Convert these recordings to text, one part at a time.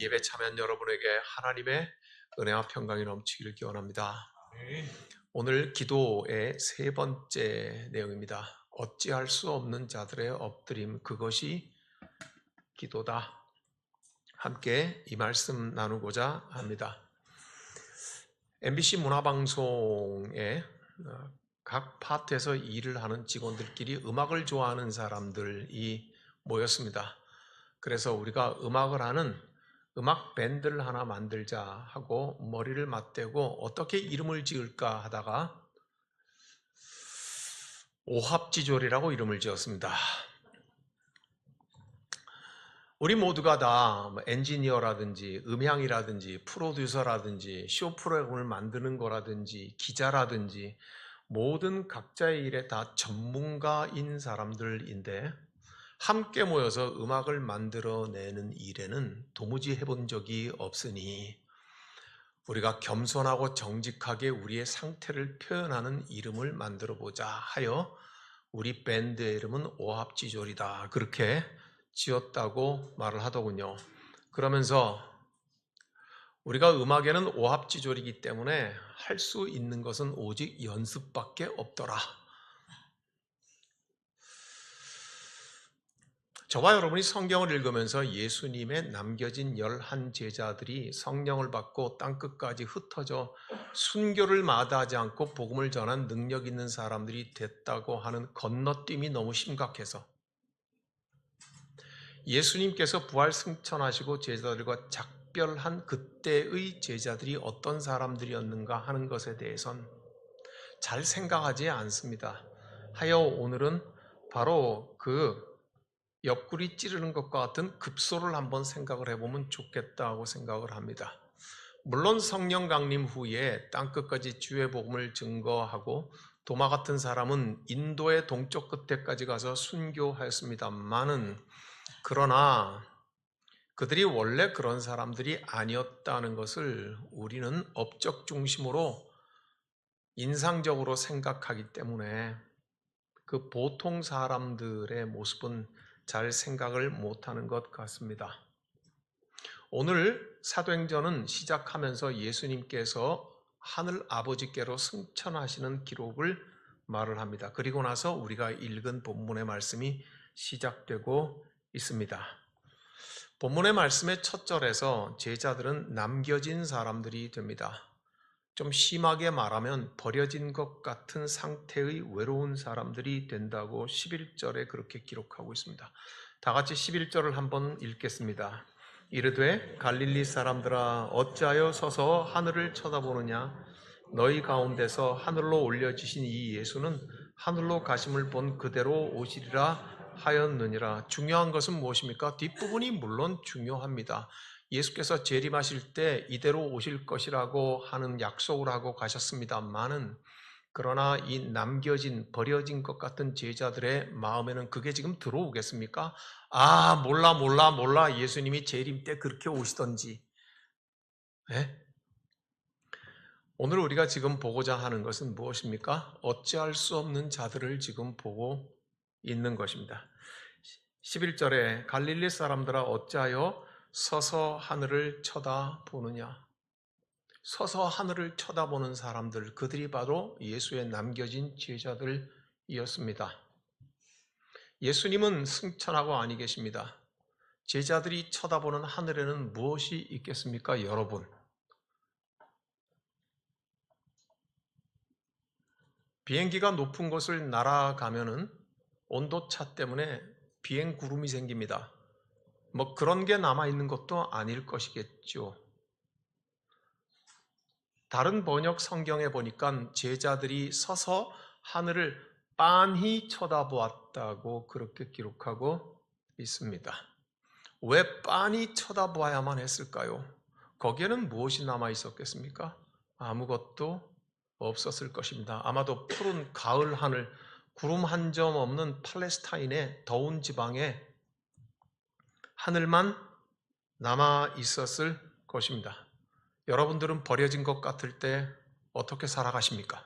예배 참여한 여러분에게 하나님의 은혜와 평강이 넘치기를 기원합니다. 오늘 기도의 세 번째 내용입니다. 어찌할 수 없는 자들의 엎드림, 그것이 기도다. 함께 이 말씀 나누고자 합니다. MBC 문화방송에 각 파트에서 일을 하는 직원들끼리 음악을 좋아하는 사람들이 모였습니다. 그래서 우리가 음악을 하는 음악 밴드를 하나 만들자 하고 머리를 맞대고 어떻게 이름을 지을까 하다가 오합지졸이라고 이름을 지었습니다. 우리 모두가 다 엔지니어라든지 음향이라든지 프로듀서라든지 쇼 프로그램을 만드는 거라든지 기자라든지 모든 각자의 일에 다 전문가인 사람들인데 함께 모여서 음악을 만들어내는 일에는 도무지 해본 적이 없으니 우리가 겸손하고 정직하게 우리의 상태를 표현하는 이름을 만들어 보자 하여 우리 밴드의 이름은 오합지졸이다. 그렇게 지었다고 말을 하더군요. 그러면서 우리가 음악에는 오합지졸이기 때문에 할 수 있는 것은 오직 연습밖에 없더라. 저와 여러분이 성경을 읽으면서 예수님의 남겨진 11 제자들이 성령을 받고 땅끝까지 흩어져 순교를 마다하지 않고 복음을 전한 능력 있는 사람들이 됐다고 하는 건너뛰임이 너무 심각해서 예수님께서 부활 승천하시고 제자들과 작별한 그때의 제자들이 어떤 사람들이었는가 하는 것에 대해선 잘 생각하지 않습니다. 하여 오늘은 바로 그 옆구리 찌르는 것과 같은 급소를 한번 생각을 해보면 좋겠다고 생각을 합니다. 물론 성령 강림 후에 땅끝까지 주의 복음을 증거하고 도마 같은 사람은 인도의 동쪽 끝에까지 가서 순교하였습니다만은 그러나 그들이 원래 그런 사람들이 아니었다는 것을 우리는 업적 중심으로 인상적으로 생각하기 때문에 그 보통 사람들의 모습은 잘 생각을 못하는 것 같습니다. 오늘 사도행전은 시작하면서 예수님께서 하늘 아버지께로 승천하시는 기록을 말을 합니다. 그리고 나서 우리가 읽은 본문의 말씀이 시작되고 있습니다. 본문의 말씀의 첫 절에서 제자들은 남겨진 사람들이 됩니다. 좀 심하게 말하면 버려진 것 같은 상태의 외로운 사람들이 된다고 11절에 그렇게 기록하고 있습니다. 다 같이 11절을 한번 읽겠습니다. 이르되 갈릴리 사람들아 어찌하여 서서 하늘을 쳐다보느냐 너희 가운데서 하늘로 올려지신 이 예수는 하늘로 가심을 본 그대로 오시리라 하였느니라. 중요한 것은 무엇입니까? 뒷부분이 물론 중요합니다. 예수께서 재림하실 때 이대로 오실 것이라고 하는 약속을 하고 가셨습니다만은 그러나 이 남겨진 버려진 것 같은 제자들의 마음에는 그게 지금 들어오겠습니까? 아 몰라 예수님이 재림 때 그렇게 오시던지. 네? 오늘 우리가 지금 보고자 하는 것은 무엇입니까? 어찌할 수 없는 자들을 지금 보고 있는 것입니다. 11절에 갈릴리 사람들아 어찌하여 서서 하늘을 쳐다보느냐. 서서 하늘을 쳐다보는 사람들, 그들이 바로 예수의 남겨진 제자들이었습니다. 예수님은 승천하고 아니 계십니다. 제자들이 쳐다보는 하늘에는 무엇이 있겠습니까, 여러분? 비행기가 높은 곳을 날아가면은 온도차 때문에 비행 구름이 생깁니다. 뭐 그런 게 남아있는 것도 아닐 것이겠죠. 다른 번역 성경에 보니까 제자들이 서서 하늘을 빤히 쳐다보았다고 그렇게 기록하고 있습니다. 왜 빤히 쳐다보아야만 했을까요? 거기에는 무엇이 남아 있었겠습니까? 아무것도 없었을 것입니다. 아마도 푸른 가을 하늘, 구름 한 점 없는 팔레스타인의 더운 지방에 하늘만 남아 있었을 것입니다. 여러분들은 버려진 것 같을 때 어떻게 살아가십니까?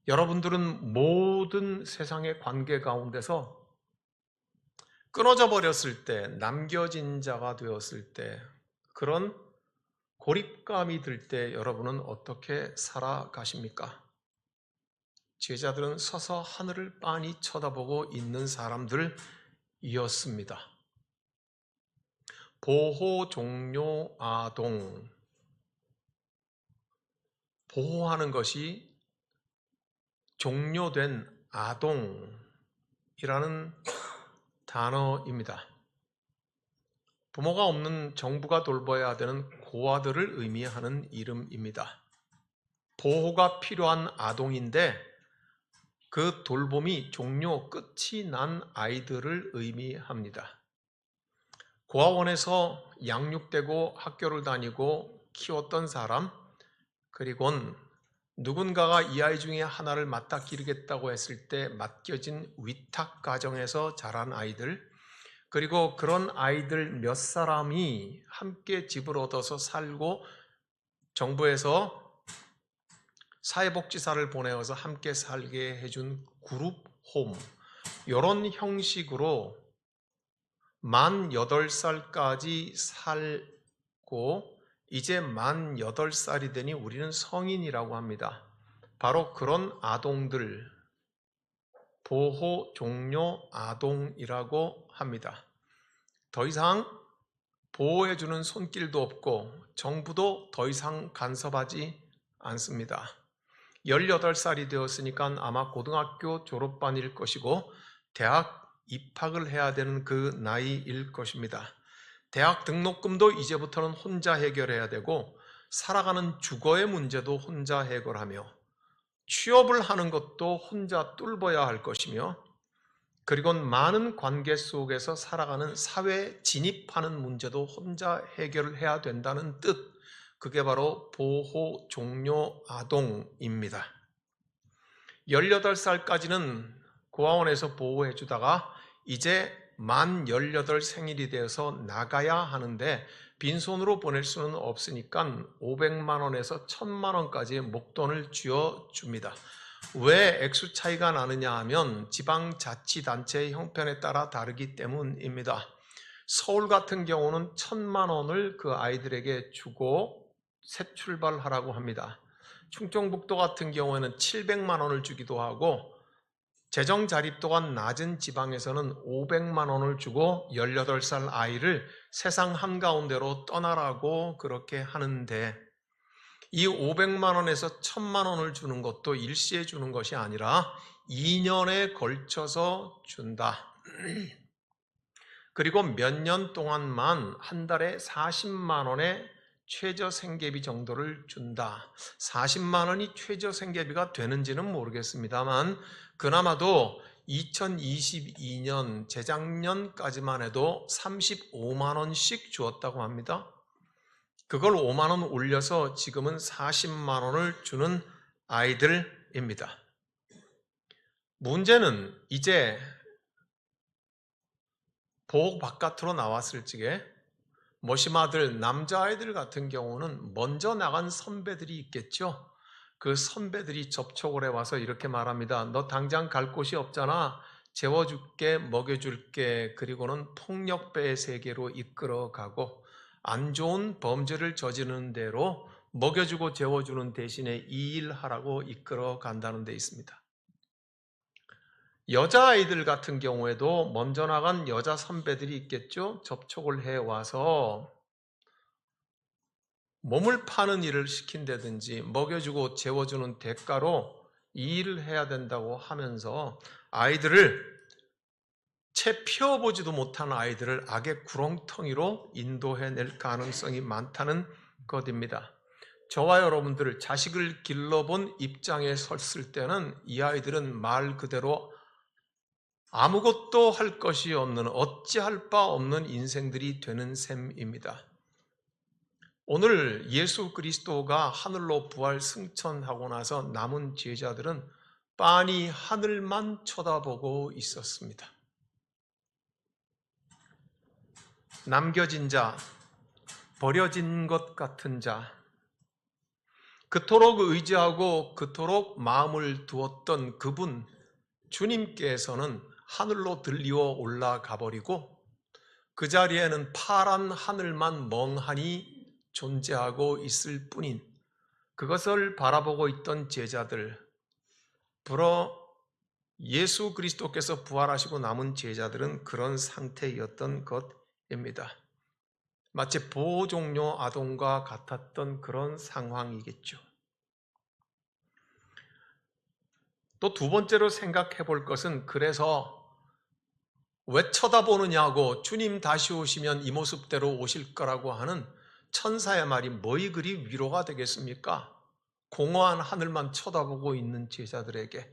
여러분들은 모든 세상의 관계 가운데서 끊어져 버렸을 때, 남겨진 자가 되었을 때, 그런 고립감이 들 때 여러분은 어떻게 살아가십니까? 제자들은 서서 하늘을 빤히 쳐다보고 있는 사람들이었습니다. 보호 종료 아동, 보호하는 것이 종료된 아동이라는 단어입니다. 부모가 없는 정부가 돌봐야 되는 고아들을 의미하는 이름입니다. 보호가 필요한 아동인데 그 돌봄이 종료, 끝이 난 아이들을 의미합니다. 고아원에서 양육되고 학교를 다니고 키웠던 사람, 그리고는 누군가가 이 아이 중에 하나를 맡아 기르겠다고 했을 때 맡겨진 위탁 가정에서 자란 아이들, 그리고 그런 아이들 몇 사람이 함께 집을 얻어서 살고 정부에서 사회복지사를 보내어서 함께 살게 해준 그룹홈, 이런 형식으로 만 8살까지 살고 이제 만 8살이 되니 우리는 성인이라고 합니다. 바로 그런 아동들, 보호 종료 아동이라고 합니다. 더 이상 보호해주는 손길도 없고 정부도 더 이상 간섭하지 않습니다. 18살이 되었으니까 아마 고등학교 졸업반일 것이고 대학 입학을 해야 되는 그 나이일 것입니다. 대학 등록금도 이제부터는 혼자 해결해야 되고 살아가는 주거의 문제도 혼자 해결하며 취업을 하는 것도 혼자 뚫어야 할 것이며 그리고 많은 관계 속에서 살아가는 사회 진입하는 문제도 혼자 해결을 해야 된다는 뜻, 그게 바로 보호 종료 아동입니다. 18살까지는 고아원에서 보호해 주다가 이제 만 18 생일이 되어서 나가야 하는데 빈손으로 보낼 수는 없으니까 500만 원에서 1000만 원까지 목돈을 쥐어줍니다. 왜 액수 차이가 나느냐 하면 지방자치단체의 형편에 따라 다르기 때문입니다. 서울 같은 경우는 1000만 원을 그 아이들에게 주고 새 출발하라고 합니다. 충청북도 같은 경우에는 700만 원을 주기도 하고 재정 자립도가 낮은 지방에서는 500만 원을 주고 18살 아이를 세상 한가운데로 떠나라고 그렇게 하는데 이 500만 원에서 1000만 원을 주는 것도 일시에 주는 것이 아니라 2년에 걸쳐서 준다. 그리고 몇 년 동안만 한 달에 40만 원의 최저 생계비 정도를 준다. 40만 원이 최저 생계비가 되는지는 모르겠습니다만 그나마도 2022년 재작년까지만 해도 35만 원씩 주었다고 합니다. 그걸 5만 원 올려서 지금은 40만 원을 주는 아이들입니다. 문제는 이제 보호 바깥으로 나왔을 적에 머시마들 남자아이들 같은 경우는 먼저 나간 선배들이 있겠죠. 그 선배들이 접촉을 해와서 이렇게 말합니다. 너 당장 갈 곳이 없잖아. 재워줄게, 먹여줄게. 그리고는 폭력배의 세계로 이끌어가고 안 좋은 범죄를 저지르는 대로 먹여주고 재워주는 대신에 이 일하라고 이끌어간다는 데 있습니다. 여자아이들 같은 경우에도 먼저 나간 여자 선배들이 있겠죠. 접촉을 해와서 몸을 파는 일을 시킨다든지 먹여주고 재워주는 대가로 이 일을 해야 된다고 하면서 아이들을 채 피워보지도 못한 아이들을 악의 구렁텅이로 인도해낼 가능성이 많다는 것입니다. 저와 여러분들 자식을 길러본 입장에 섰을 때는 이 아이들은 말 그대로 아무것도 할 것이 없는 어찌할 바 없는 인생들이 되는 셈입니다. 오늘 예수 그리스도가 하늘로 부활 승천하고 나서 남은 제자들은 빤히 하늘만 쳐다보고 있었습니다. 남겨진 자, 버려진 것 같은 자, 그토록 의지하고 그토록 마음을 두었던 그분, 주님께서는 하늘로 들리어 올라가 버리고 그 자리에는 파란 하늘만 멍하니 존재하고 있을 뿐인, 그것을 바라보고 있던 제자들, 불어 예수 그리스도께서 부활하시고 남은 제자들은 그런 상태였던 것입니다. 마치 보호종료 아동과 같았던 그런 상황이겠죠. 또 두 번째로 생각해 볼 것은, 그래서 왜 쳐다보느냐고, 주님 다시 오시면 이 모습대로 오실 거라고 하는 천사의 말이 뭐이 그리 위로가 되겠습니까? 공허한 하늘만 쳐다보고 있는 제자들에게.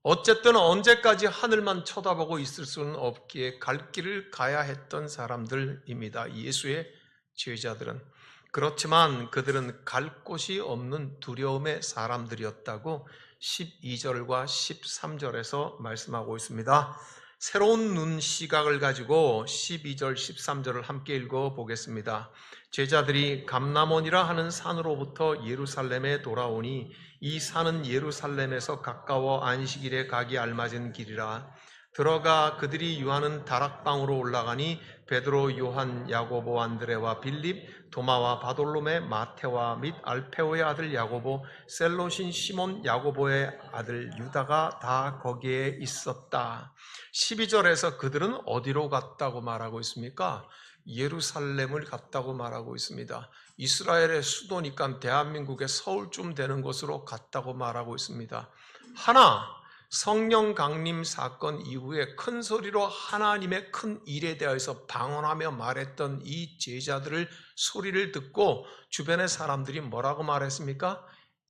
어쨌든 언제까지 하늘만 쳐다보고 있을 수는 없기에 갈 길을 가야 했던 사람들입니다. 예수의 제자들은. 그렇지만 그들은 갈 곳이 없는 두려움의 사람들이었다고 12절과 13절에서 말씀하고 있습니다. 새로운 눈 시각을 가지고 12절, 13절을 함께 읽어보겠습니다. 제자들이 감람원이라 하는 산으로부터 예루살렘에 돌아오니 이 산은 예루살렘에서 가까워 안식일에 가기 알맞은 길이라. 들어가 그들이 유하는 다락방으로 올라가니 베드로, 요한, 야고보, 안드레와 빌립, 도마와 바돌로메, 마테와 및 알페오의 아들 야고보, 셀롯인 시몬, 야고보의 아들 유다가 다 거기에 있었다. 12절에서 그들은 어디로 갔다고 말하고 있습니까? 예루살렘을 갔다고 말하고 있습니다. 이스라엘의 수도니까 대한민국의 서울쯤 되는 곳으로 갔다고 말하고 있습니다. 하나, 성령 강림 사건 이후에 큰 소리로 하나님의 큰 일에 대해서 방언하며 말했던 이 제자들을 소리를 듣고 주변의 사람들이 뭐라고 말했습니까?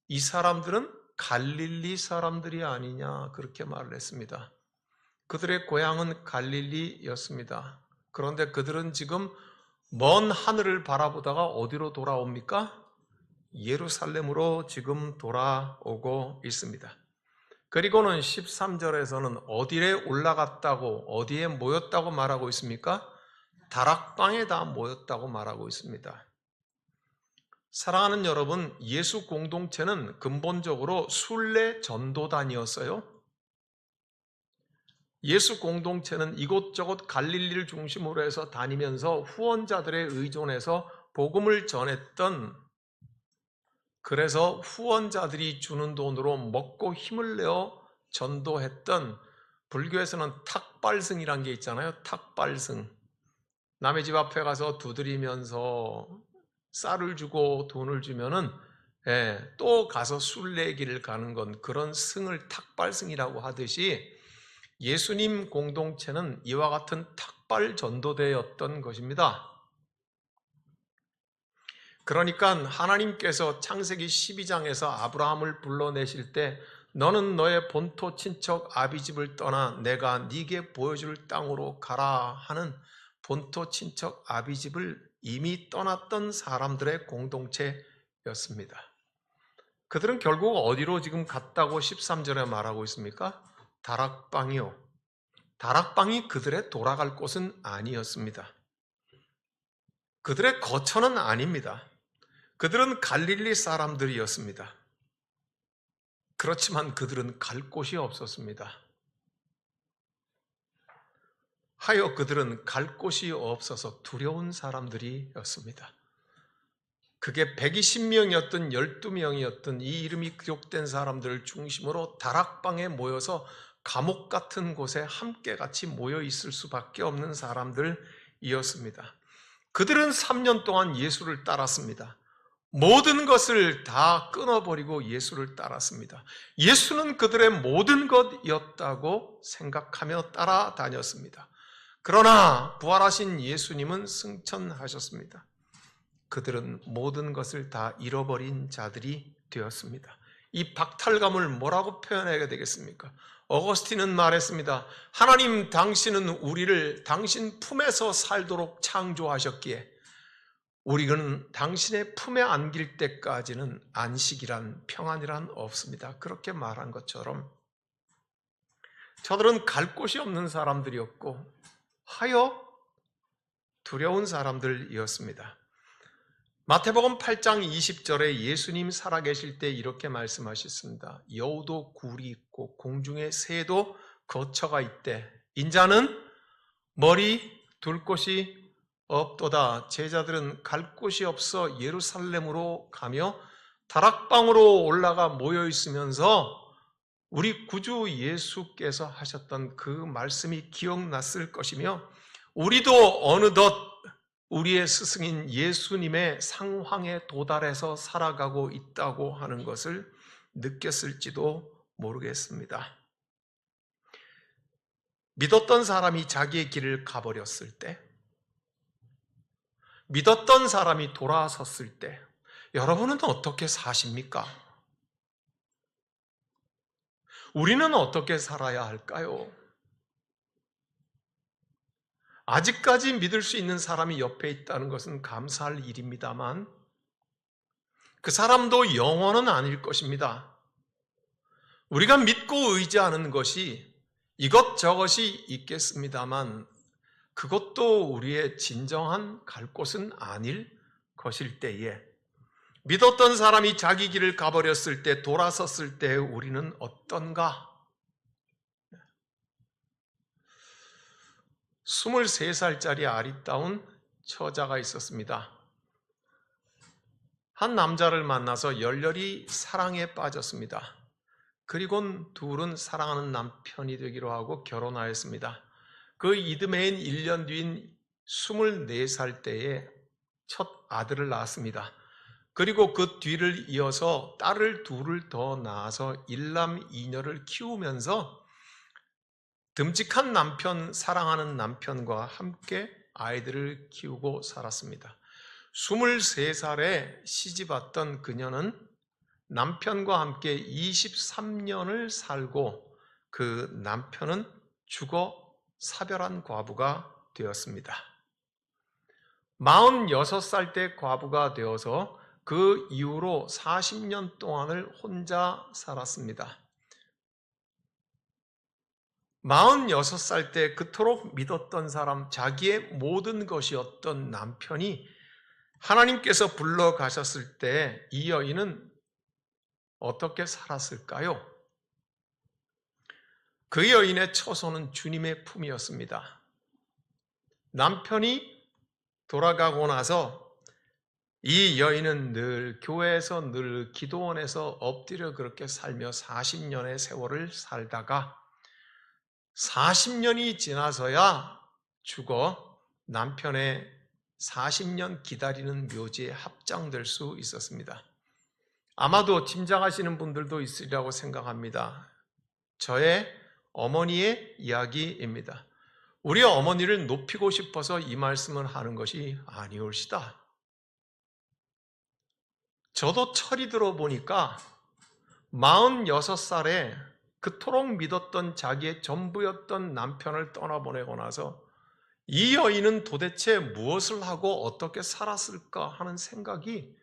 이 사람들은 갈릴리 사람들이 아니냐, 그렇게 말을 했습니다. 그들의 고향은 갈릴리였습니다. 그런데 그들은 지금 먼 하늘을 바라보다가 어디로 돌아옵니까? 예루살렘으로 지금 돌아오고 있습니다. 그리고는 13절에서는 어디에 올라갔다고, 어디에 모였다고 말하고 있습니까? 다락방에 다 모였다고 말하고 있습니다. 사랑하는 여러분, 예수 공동체는 근본적으로 순례 전도단이었어요. 예수 공동체는 이곳저곳 갈릴리를 중심으로 해서 다니면서 후원자들에 의존해서 복음을 전했던, 그래서 후원자들이 주는 돈으로 먹고 힘을 내어 전도했던, 불교에서는 탁발승이라는 게 있잖아요. 탁발승. 남의 집 앞에 가서 두드리면서 쌀을 주고 돈을 주면은 또 가서 순례길을 가는 건, 그런 승을 탁발승이라고 하듯이 예수님 공동체는 이와 같은 탁발 전도대였던 것입니다. 그러니까 하나님께서 창세기 12장에서 아브라함을 불러내실 때 너는 너의 본토 친척 아비집을 떠나 내가 네게 보여줄 땅으로 가라 하는 본토 친척 아비집을 이미 떠났던 사람들의 공동체였습니다. 그들은 결국 어디로 지금 갔다고 13절에 말하고 있습니까? 다락방이요. 다락방이 그들의 돌아갈 곳은 아니었습니다. 그들의 거처는 아닙니다. 그들은 갈릴리 사람들이었습니다. 그렇지만 그들은 갈 곳이 없었습니다. 하여 그들은 갈 곳이 없어서 두려운 사람들이었습니다. 그게 120명이었던 12명이었던 이 이름이 기록된 사람들을 중심으로 다락방에 모여서 감옥 같은 곳에 함께 같이 모여 있을 수밖에 없는 사람들이었습니다. 그들은 3년 동안 예수를 따랐습니다. 모든 것을 다 끊어버리고 예수를 따랐습니다. 예수는 그들의 모든 것이었다고 생각하며 따라다녔습니다. 그러나 부활하신 예수님은 승천하셨습니다. 그들은 모든 것을 다 잃어버린 자들이 되었습니다. 이 박탈감을 뭐라고 표현해야 되겠습니까? 어거스틴은 말했습니다. 하나님, 당신은 우리를 당신 품에서 살도록 창조하셨기에 우리는 당신의 품에 안길 때까지는 안식이란, 평안이란 없습니다. 그렇게 말한 것처럼 저들은 갈 곳이 없는 사람들이었고 하여 두려운 사람들이었습니다. 마태복음 8장 20절에 예수님 살아계실 때 이렇게 말씀하셨습니다. 여우도 굴이 있고 공중에 새도 거처가 있대. 인자는 머리 둘 곳이 없도다. 제자들은 갈 곳이 없어 예루살렘으로 가며 다락방으로 올라가 모여 있으면서 우리 구주 예수께서 하셨던 그 말씀이 기억났을 것이며, 우리도 어느덧 우리의 스승인 예수님의 상황에 도달해서 살아가고 있다고 하는 것을 느꼈을지도 모르겠습니다. 믿었던 사람이 자기의 길을 가버렸을 때, 믿었던 사람이 돌아섰을 때 여러분은 어떻게 사십니까? 우리는 어떻게 살아야 할까요? 아직까지 믿을 수 있는 사람이 옆에 있다는 것은 감사할 일입니다만 그 사람도 영원은 아닐 것입니다. 우리가 믿고 의지하는 것이 이것저것이 있겠습니다만 그것도 우리의 진정한 갈 곳은 아닐 것일 때에, 믿었던 사람이 자기 길을 가버렸을 때, 돌아섰을 때 우리는 어떤가? 23살짜리 아리따운 처자가 있었습니다. 한 남자를 만나서 열렬히 사랑에 빠졌습니다. 그리고는 둘은 사랑하는 남편이 되기로 하고 결혼하였습니다. 그 이듬해인 1년 뒤인 24살 때에 첫 아들을 낳았습니다. 그리고 그 뒤를 이어서 딸을 둘을 더 낳아서 일남 이녀를 키우면서 듬직한 남편, 사랑하는 남편과 함께 아이들을 키우고 살았습니다. 23살에 시집왔던 그녀는 남편과 함께 23년을 살고 그 남편은 죽어 사별한 과부가 되었습니다. 46살 때 과부가 되어서 그 이후로 40년 동안을 혼자 살았습니다. 46살 때 그토록 믿었던 사람, 자기의 모든 것이었던 남편이 하나님께서 불러가셨을 때 이 여인은 어떻게 살았을까요? 그 여인의 처소는 주님의 품이었습니다. 남편이 돌아가고 나서 이 여인은 늘 교회에서 늘 기도원에서 엎드려 그렇게 살며 40년의 세월을 살다가 40년이 지나서야 죽어 남편의 40년 기다리는 묘지에 합장될 수 있었습니다. 아마도 짐작하시는 분들도 있으리라고 생각합니다. 저의 어머니의 이야기입니다. 우리 어머니를 높이고 싶어서 이 말씀을 하는 것이 아니올시다. 저도 철이 들어보니까 46살에 그토록 믿었던 자기의 전부였던 남편을 떠나보내고 나서 이 여인은 도대체 무엇을 하고 어떻게 살았을까 하는 생각이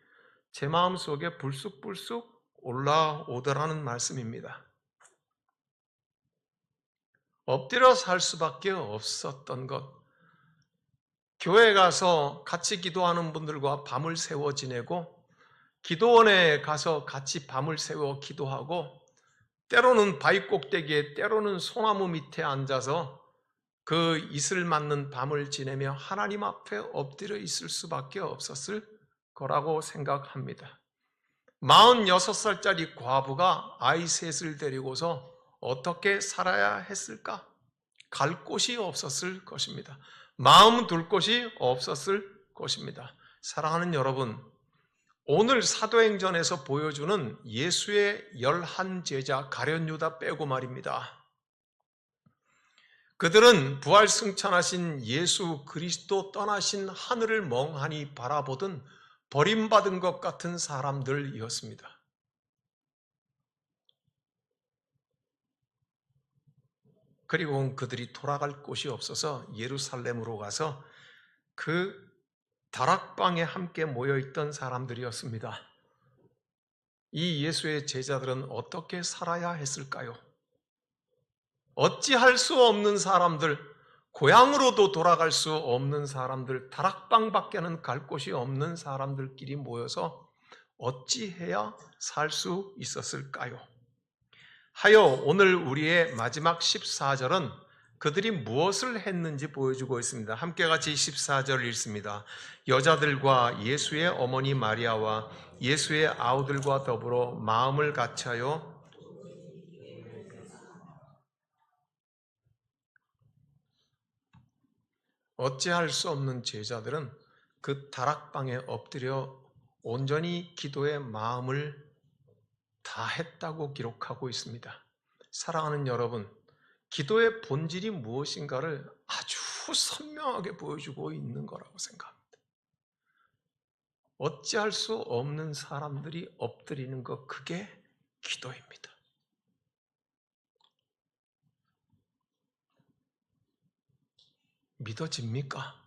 제 마음속에 불쑥불쑥 올라오더라는 말씀입니다. 엎드려 살 수밖에 없었던 것, 교회 가서 같이 기도하는 분들과 밤을 새워 지내고 기도원에 가서 같이 밤을 새워 기도하고 때로는 바위 꼭대기에 때로는 소나무 밑에 앉아서 그 이슬 맞는 밤을 지내며 하나님 앞에 엎드려 있을 수밖에 없었을 거라고 생각합니다. 46살짜리 과부가 아이 셋을 데리고서 어떻게 살아야 했을까? 갈 곳이 없었을 것입니다. 마음 둘 곳이 없었을 것입니다. 사랑하는 여러분, 오늘 사도행전에서 보여주는 예수의 11제자 가룟 유다 빼고 말입니다. 그들은 부활 승천하신 예수 그리스도 떠나신 하늘을 멍하니 바라보던 버림받은 것 같은 사람들이었습니다. 그리고 그들이 돌아갈 곳이 없어서 예루살렘으로 가서 그 다락방에 함께 모여있던 사람들이었습니다. 이 예수의 제자들은 어떻게 살아야 했을까요? 어찌할 수 없는 사람들, 고향으로도 돌아갈 수 없는 사람들, 다락방밖에는 갈 곳이 없는 사람들끼리 모여서 어찌해야 살 수 있었을까요? 하여 오늘 우리의 마지막 14절은 그들이 무엇을 했는지 보여주고 있습니다. 함께 같이 14절 읽습니다. 여자들과 예수의 어머니 마리아와 예수의 아우들과 더불어 마음을 같이하여 어찌할 수 없는 제자들은 그 다락방에 엎드려 온전히 기도의 마음을 다했다고 기록하고 있습니다. 사랑하는 여러분, 기도의 본질이 무엇인가를 아주 선명하게 보여주고 있는 거라고 생각합니다. 어찌할 수 없는 사람들이 엎드리는 것, 그게 기도입니다. 믿어집니까?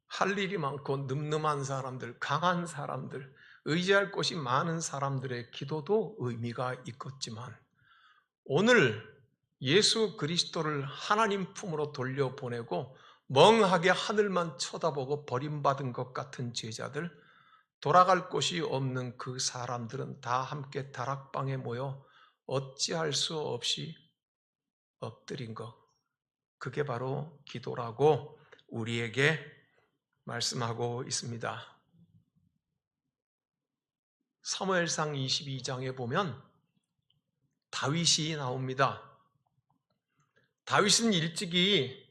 할 일이 많고 늠름한 사람들, 강한 사람들, 의지할 곳이 많은 사람들의 기도도 의미가 있겠지만 오늘 예수 그리스도를 하나님 품으로 돌려보내고 멍하게 하늘만 쳐다보고 버림받은 것 같은 제자들, 돌아갈 곳이 없는 그 사람들은 다 함께 다락방에 모여 어찌할 수 없이 엎드린 것, 그게 바로 기도라고 우리에게 말씀하고 있습니다. 사무엘상 22장에 보면 다윗이 나옵니다. 다윗은 일찍이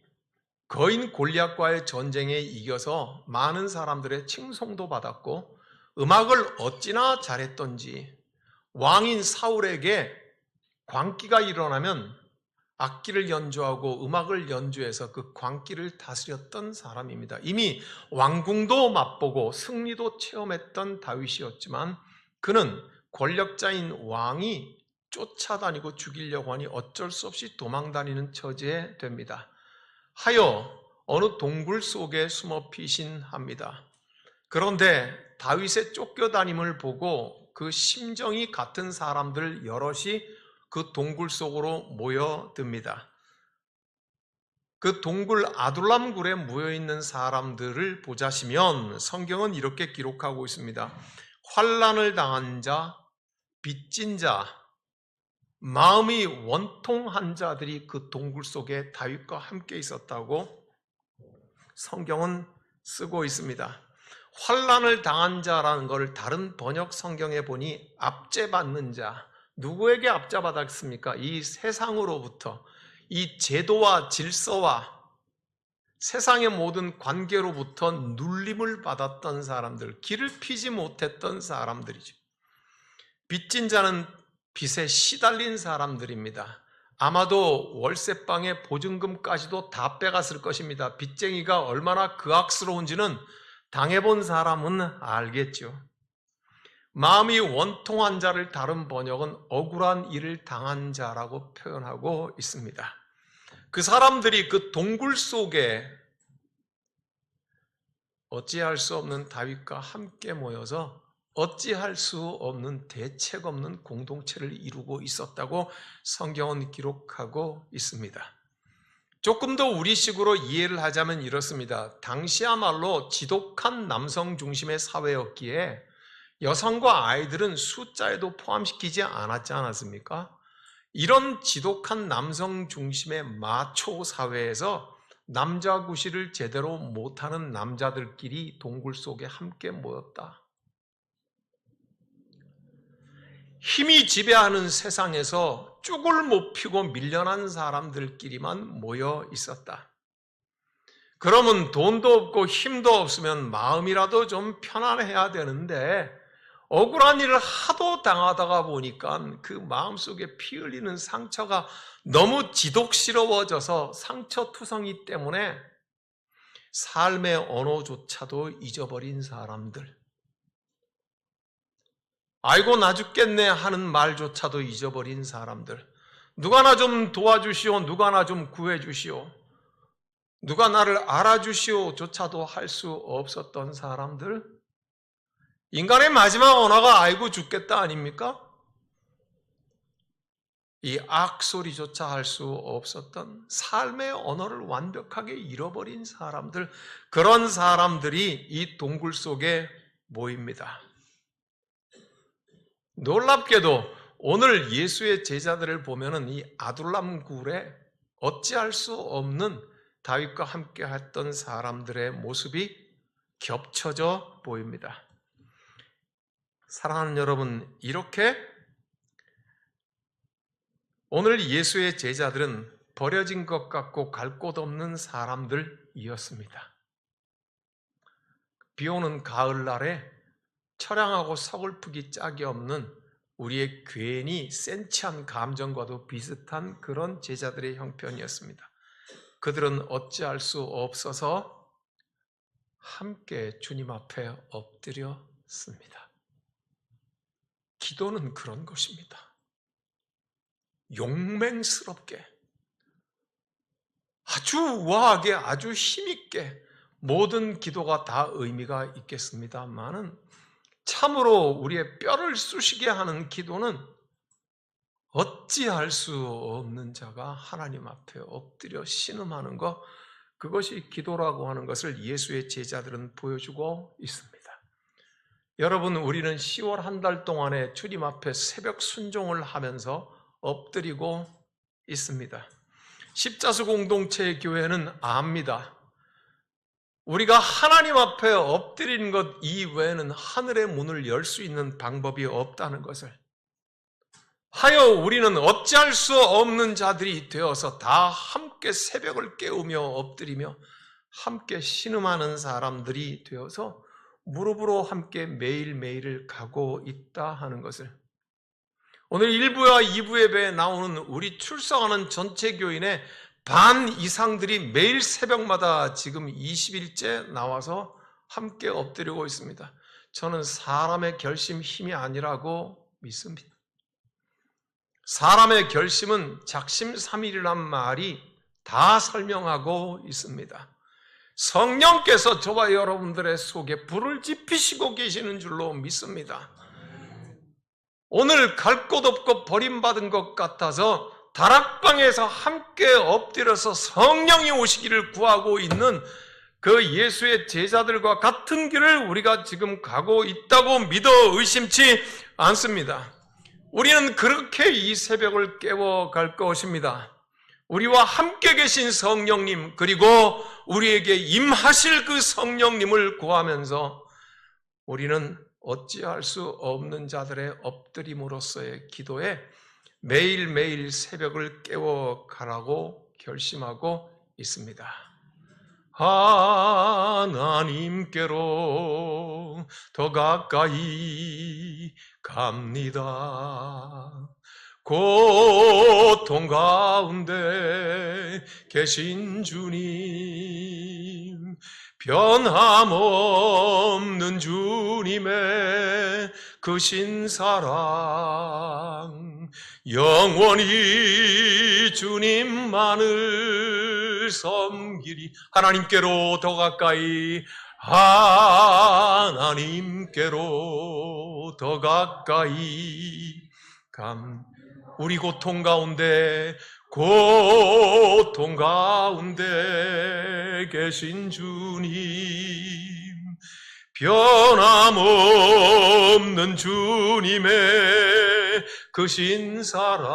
거인 골리앗과의 전쟁에 이겨서 많은 사람들의 칭송도 받았고 음악을 어찌나 잘했던지 왕인 사울에게 광기가 일어나면 악기를 연주하고 음악을 연주해서 그 광기를 다스렸던 사람입니다. 이미 왕궁도 맛보고 승리도 체험했던 다윗이었지만 그는 권력자인 왕이 쫓아다니고 죽이려고 하니 어쩔 수 없이 도망다니는 처지에 됩니다. 하여 어느 동굴 속에 숨어 피신합니다. 그런데 다윗의 쫓겨다님을 보고 그 심정이 같은 사람들 여럿이 그 동굴 속으로 모여듭니다. 그 동굴 아둘람 굴에 모여있는 사람들을 보자시면 성경은 이렇게 기록하고 있습니다. 환난을 당한 자, 빚진 자, 마음이 원통한 자들이 그 동굴 속에 다윗과 함께 있었다고 성경은 쓰고 있습니다. 환난을 당한 자라는 것을 다른 번역 성경에 보니 압제받는 자, 누구에게 압제받았습니까? 이 세상으로부터, 이 제도와 질서와 세상의 모든 관계로부터 눌림을 받았던 사람들, 길을 피지 못했던 사람들이죠. 빚진 자는 빚에 시달린 사람들입니다. 아마도 월세방의 보증금까지도 다 빼갔을 것입니다. 빚쟁이가 얼마나 극악스러운지는 당해본 사람은 알겠죠. 마음이 원통한 자를 다른 번역은 억울한 일을 당한 자라고 표현하고 있습니다. 그 사람들이 그 동굴 속에 어찌할 수 없는 다윗과 함께 모여서 어찌할 수 없는 대책 없는 공동체를 이루고 있었다고 성경은 기록하고 있습니다. 조금 더 우리식으로 이해를 하자면 이렇습니다. 당시야말로 지독한 남성 중심의 사회였기에 여성과 아이들은 숫자에도 포함시키지 않았지 않았습니까? 이런 지독한 남성 중심의 마초 사회에서 남자 구실을 제대로 못하는 남자들끼리 동굴 속에 함께 모였다. 힘이 지배하는 세상에서 쭉을 못 펴고 밀려난 사람들끼리만 모여 있었다. 그러면 돈도 없고 힘도 없으면 마음이라도 좀 편안해야 되는데 억울한 일을 하도 당하다가 보니까 그 마음속에 피 흘리는 상처가 너무 지독스러워져서 상처투성이 때문에 삶의 언어조차도 잊어버린 사람들, 아이고 나 죽겠네 하는 말조차도 잊어버린 사람들, 누가 나 좀 도와주시오, 누가 나 좀 구해주시오, 누가 나를 알아주시오 조차도 할 수 없었던 사람들, 인간의 마지막 언어가 아이고 죽겠다 아닙니까? 이 악소리조차 할 수 없었던 삶의 언어를 완벽하게 잃어버린 사람들, 그런 사람들이 이 동굴 속에 모입니다. 놀랍게도 오늘 예수의 제자들을 보면은 이 아둘람 굴에 어찌할 수 없는 다윗과 함께 했던 사람들의 모습이 겹쳐져 보입니다. 사랑하는 여러분, 이렇게 오늘 예수의 제자들은 버려진 것 같고 갈 곳 없는 사람들이었습니다. 비오는 가을날에 처량하고 서글프기 짝이 없는 우리의 괜히 센치한 감정과도 비슷한 그런 제자들의 형편이었습니다. 그들은 어찌할 수 없어서 함께 주님 앞에 엎드렸습니다. 기도는 그런 것입니다. 용맹스럽게, 아주 우아하게, 아주 힘있게, 모든 기도가 다 의미가 있겠습니다만은 참으로 우리의 뼈를 쑤시게 하는 기도는 어찌할 수 없는 자가 하나님 앞에 엎드려 신음하는 것, 그것이 기도라고 하는 것을 예수의 제자들은 보여주고 있습니다. 여러분, 우리는 10월 한 달 동안에 주님 앞에 새벽 순종을 하면서 엎드리고 있습니다. 십자수 공동체 교회는 압니다. 우리가 하나님 앞에 엎드리는 것 이외에는 하늘의 문을 열 수 있는 방법이 없다는 것을 하여 우리는 어찌할 수 없는 자들이 되어서 다 함께 새벽을 깨우며 엎드리며 함께 신음하는 사람들이 되어서 무릎으로 함께 매일매일을 가고 있다 하는 것을, 오늘 1부와 2부 예배에 나오는 우리 출석하는 전체 교인의 반 이상들이 매일 새벽마다 지금 20일째 나와서 함께 엎드리고 있습니다. 저는 사람의 결심 힘이 아니라고 믿습니다. 사람의 결심은 작심삼일이란 말이 다 설명하고 있습니다. 성령께서 저와 여러분들의 속에 불을 지피시고 계시는 줄로 믿습니다. 오늘 갈 곳 없고 버림받은 것 같아서 다락방에서 함께 엎드려서 성령이 오시기를 구하고 있는 그 예수의 제자들과 같은 길을 우리가 지금 가고 있다고 믿어 의심치 않습니다. 우리는 그렇게 이 새벽을 깨워갈 것입니다. 우리와 함께 계신 성령님, 그리고 우리에게 임하실 그 성령님을 구하면서 우리는 어찌할 수 없는 자들의 엎드림으로서의 기도에 매일매일 새벽을 깨워가라고 결심하고 있습니다. 하나님께로 더 가까이 갑니다. 고통 가운데 계신 주님, 변함없는 주님의 그 신사랑, 영원히 주님만을 섬기리. 하나님께로 더 가까이, 하나님께로 더 가까이 우리 고통 가운데 계신 주님, 변함없는 주님의 그 신사랑,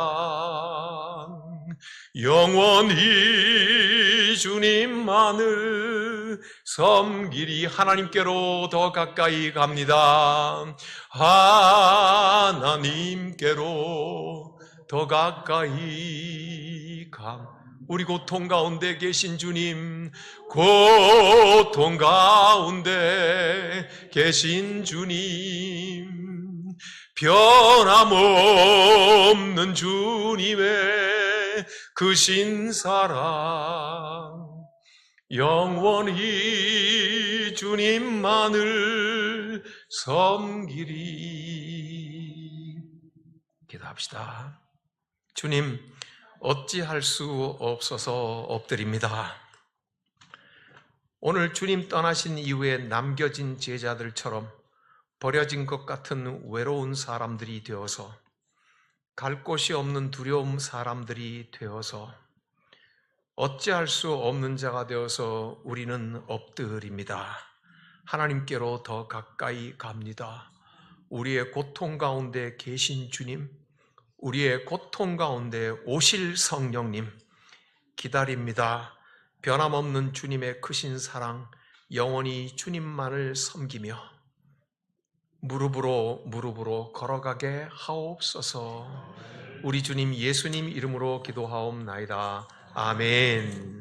영원히 주님만을 섬기리. 하나님께로 더 가까이 갑니다. 하나님께로 더 가까이 우리 고통 가운데 계신 주님, 고통 가운데 계신 주님, 변함없는 주님의 그 신사랑, 영원히 주님만을 섬기리. 기도합시다. 주님, 어찌할 수 없어서 엎드립니다. 오늘 주님 떠나신 이후에 남겨진 제자들처럼 버려진 것 같은 외로운 사람들이 되어서, 갈 곳이 없는 두려움 사람들이 되어서, 어찌할 수 없는 자가 되어서 우리는 엎드립니다. 하나님께로 더 가까이 갑니다. 우리의 고통 가운데 계신 주님, 우리의 고통 가운데 오실 성령님 기다립니다. 변함없는 주님의 크신 사랑, 영원히 주님만을 섬기며 무릎으로 걸어가게 하옵소서. 우리 주님 예수님 이름으로 기도하옵나이다. 아멘.